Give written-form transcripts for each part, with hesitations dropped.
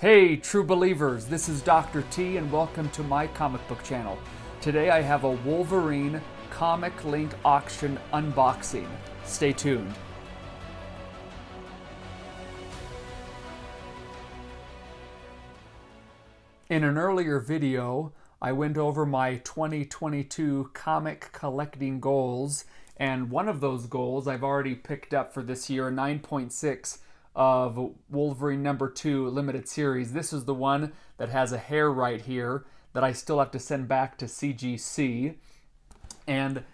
Hey, true believers, this is Dr. T and welcome to my comic book channel. Today I have a Wolverine ComicLink auction unboxing. Stay tuned. In an earlier video, I went over my 2022 comic collecting goals, and one of those goals I've already picked up for this year, 9.6 of Wolverine #2 limited series. This is the one that has a hair right here that I still have to send back to CGC. And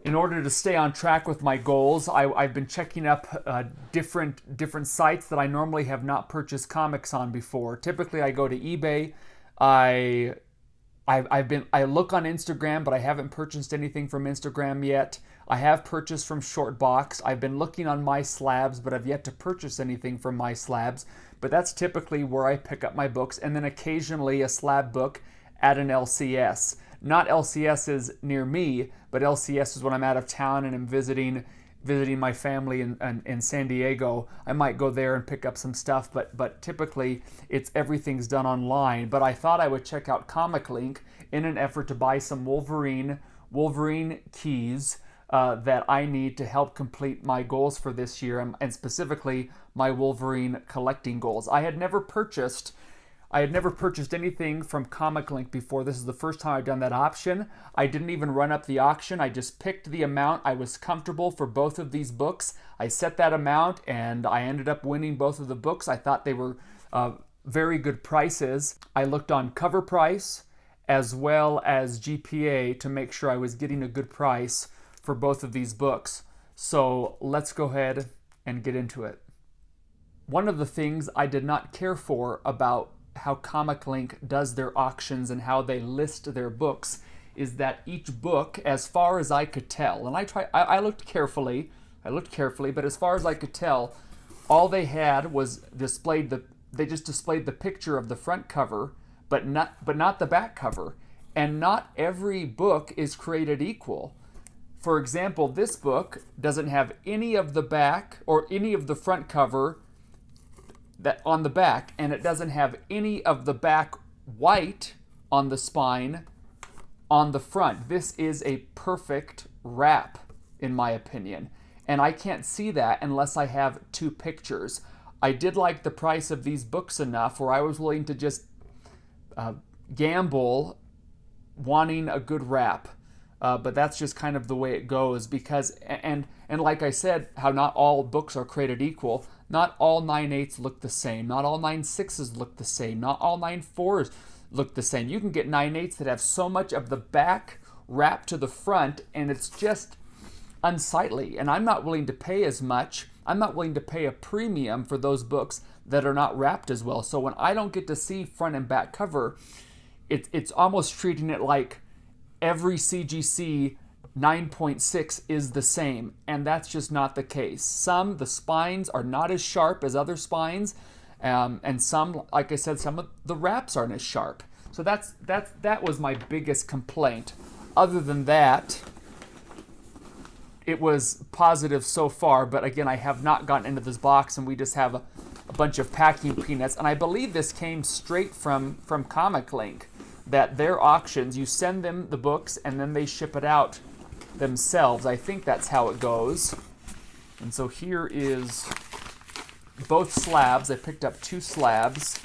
in order to stay on track with my goals, I've been checking up different sites that I normally have not purchased comics on before. Typically, I go to eBay. I look on Instagram, but I haven't purchased anything from Instagram yet. I have purchased from Shortbox. I've been looking on My Slabs, but I've yet to purchase anything from My Slabs. But that's typically where I pick up my books, and then occasionally a slab book at an LCS. Not LCSs near me, but LCS is when I'm out of town and I'm visiting my family in San Diego. I might go there and pick up some stuff, but typically everything's done online. But I thought I would check out ComicLink in an effort to buy some Wolverine keys that I need to help complete my goals for this year, and specifically my Wolverine collecting goals. I had never purchased anything from ComicLink before. This is the first time I've done that option. I didn't even run up the auction. I just picked the amount I was comfortable for both of these books. I set that amount and I ended up winning both of the books. I thought they were very good prices. I looked on cover price as well as GPA to make sure I was getting a good price for both of these books. So let's go ahead and get into it. One of the things I did not care for about how ComicLink does their auctions and how they list their books is that each book, as far as I could tell, and I looked carefully, but as far as I could tell, all they had was they just displayed the picture of the front cover, but not the back cover. And not every book is created equal. For example, this book doesn't have any of the back or any of the front cover that on the back, and it doesn't have any of the back white on the spine on the front. This is a perfect wrap, in my opinion, and I can't see that unless I have two pictures. I did like the price of these books enough where I was willing to just gamble wanting a good wrap. But that's just kind of the way it goes, because, and like I said, how not all books are created equal. Not all 9/8 look the same. Not all 9/6 look the same. Not all 9/4 look the same. You can get 9/8 that have so much of the back wrapped to the front, and it's just unsightly. And I'm not willing to pay as much. I'm not willing to pay a premium for those books that are not wrapped as well. So when I don't get to see front and back cover, it's almost treating it like every CGC 9.6 is the same, and that's just not the case. The spines are not as sharp as other spines, and some, like I said, some of the wraps aren't as sharp. So that was my biggest complaint. Other than that, it was positive so far, but again, I have not gotten into this box, and we just have a bunch of packing peanuts, and I believe this came straight from ComicLink. That their auctions, you send them the books and then they ship it out themselves. I think that's how it goes. And so here is both slabs. I picked up two slabs.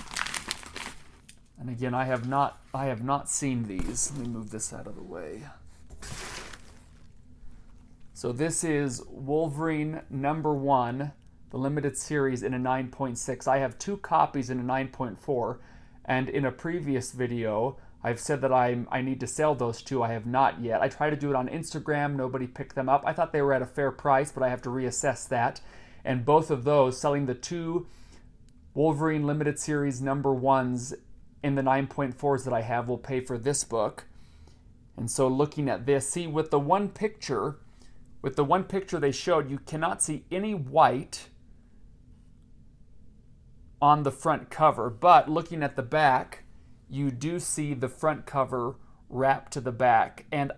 And again, I have not seen these. Let me move this out of the way. So this is Wolverine #1, the limited series in a 9.6. I have two copies in a 9.4, and in a previous video I've said that I need to sell those two. I have not yet. I tried to do it on Instagram. Nobody picked them up. I thought they were at a fair price, but I have to reassess that. And both of those, selling the two Wolverine limited series #1s in the 9.4s that I have, will pay for this book. And so looking at this, see, with the one picture they showed, you cannot see any white on the front cover, but looking at the back, you do see the front cover wrapped to the back. And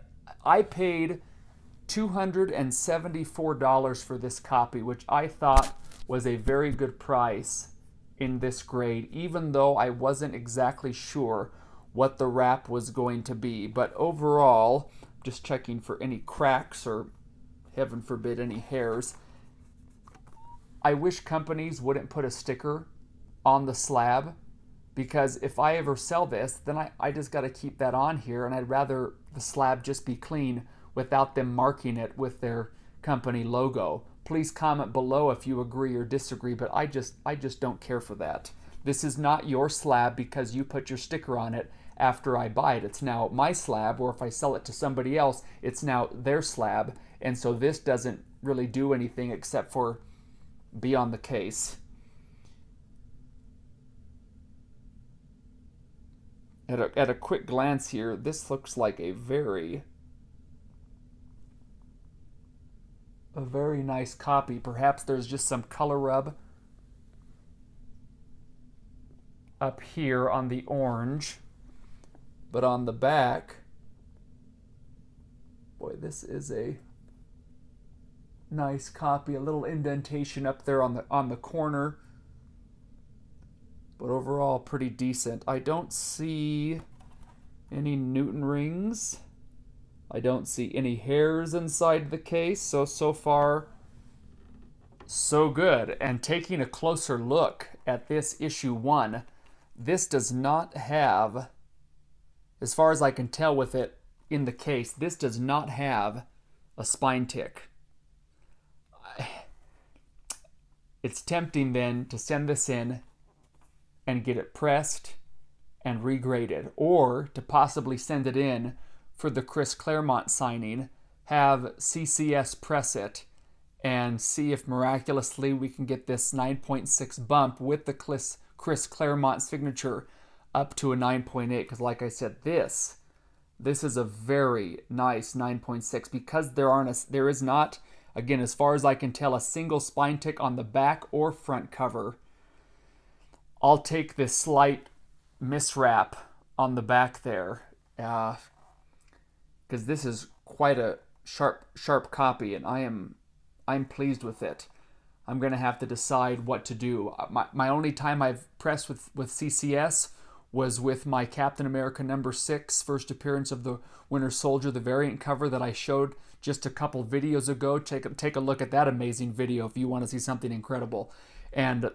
I paid $274 for this copy, which I thought was a very good price in this grade, even though I wasn't exactly sure what the wrap was going to be. But overall, just checking for any cracks or, heaven forbid, any hairs. I wish companies wouldn't put a sticker on the slab, because if I ever sell this, then I just got to keep that on here, and I'd rather the slab just be clean without them marking it with their company logo. Please comment below if you agree or disagree, but I just don't care for that. This is not your slab because you put your sticker on it after I buy it. It's now my slab, or if I sell it to somebody else, it's now their slab, and so this doesn't really do anything except for be on the case. At a quick glance here, this looks like a very nice copy. Perhaps there's just some color rub up here on the orange, but on the back, boy, this is a nice copy. A little indentation up there on the corner, but overall pretty decent. I don't see any Newton rings. I don't see any hairs inside the case, so far so good. And taking a closer look at this issue 1, this does not have, as far as I can tell with it in the case, this does not have a spine tick. It's tempting then to send this in and get it pressed and regraded, or to possibly send it in for the Chris Claremont signing, have CCS press it, and see if miraculously we can get this 9.6 bump with the Chris Claremont signature up to a 9.8, because like I said, this is a very nice 9.6, because there is not, again, as far as I can tell, a single spine tick on the back or front cover. I'll take this slight miswrap on the back there, because this is quite a sharp copy, and I'm pleased with it. I'm going to have to decide what to do. My only time I've pressed with CCS was with my Captain America #6 first appearance of the Winter Soldier, the variant cover that I showed just a couple videos ago. Take a look at that amazing video if you want to see something incredible. And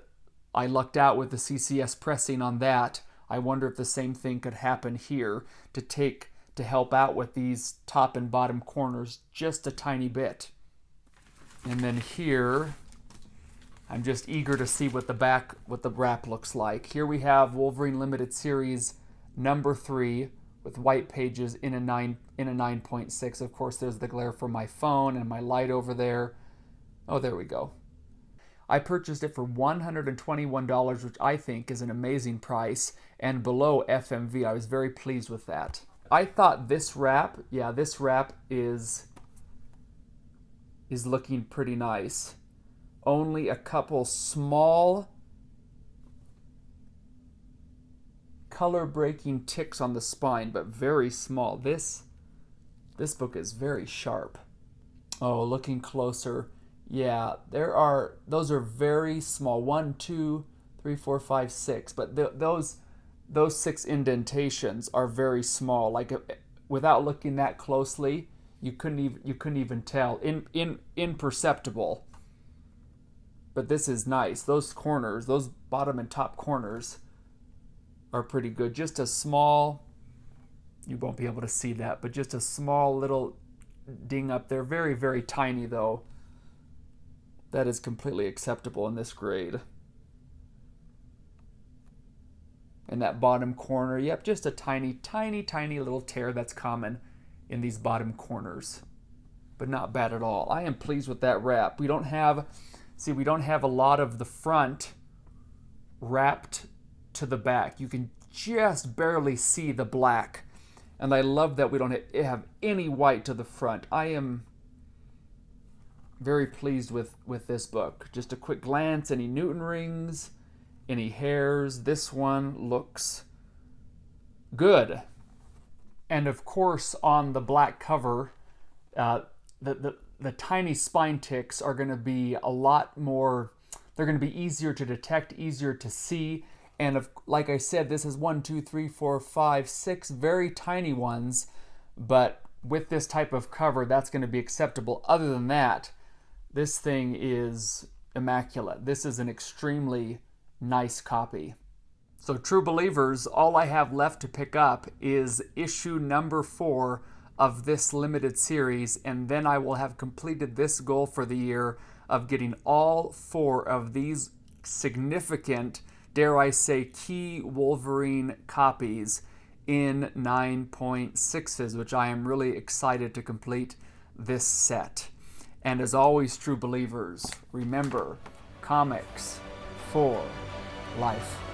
I lucked out with the CCS pressing on that. I wonder if the same thing could happen here to help out with these top and bottom corners just a tiny bit. And then here, I'm just eager to see what the wrap looks like. Here we have Wolverine Limited Series #3 with white pages in a 9.6. Of course, there's the glare from my phone and my light over there. Oh, there we go. I purchased it for $121, which I think is an amazing price, and below FMV. I was very pleased with that. I thought this wrap, is looking pretty nice. Only a couple small color breaking ticks on the spine, but very small. This book is very sharp. Oh, looking closer. Yeah, those are very small. 1, 2, 3, 4, 5, 6. But those 6 indentations are very small. Like, without looking that closely, you couldn't even tell. Imperceptible. But this is nice. Those corners, those bottom and top corners, are pretty good. Just a small, you won't be able to see that, but just a small little ding up there. Very, very tiny though. That is completely acceptable in this grade. And that bottom corner, yep, just a tiny, tiny, tiny little tear that's common in these bottom corners. But not bad at all. I am pleased with that wrap. We don't have a lot of the front wrapped to the back. You can just barely see the black. And I love that we don't have any white to the front. I am very pleased with this book. Just a quick glance, any Newton rings, any hairs. This one looks good. And of course, on the black cover, the tiny spine ticks are going to be a lot more, They're going to be easier to detect, easier to see. And like I said, this is 1, 2, 3, 4, 5, 6 very tiny ones. But with this type of cover, that's going to be acceptable. Other than that, this thing is immaculate. This is an extremely nice copy. So true believers, all I have left to pick up is issue number 4 of this limited series, and then I will have completed this goal for the year of getting all 4 of these significant, dare I say, key Wolverine copies in 9.6s, which I am really excited to complete this set. And as always, true believers, remember, comics for life.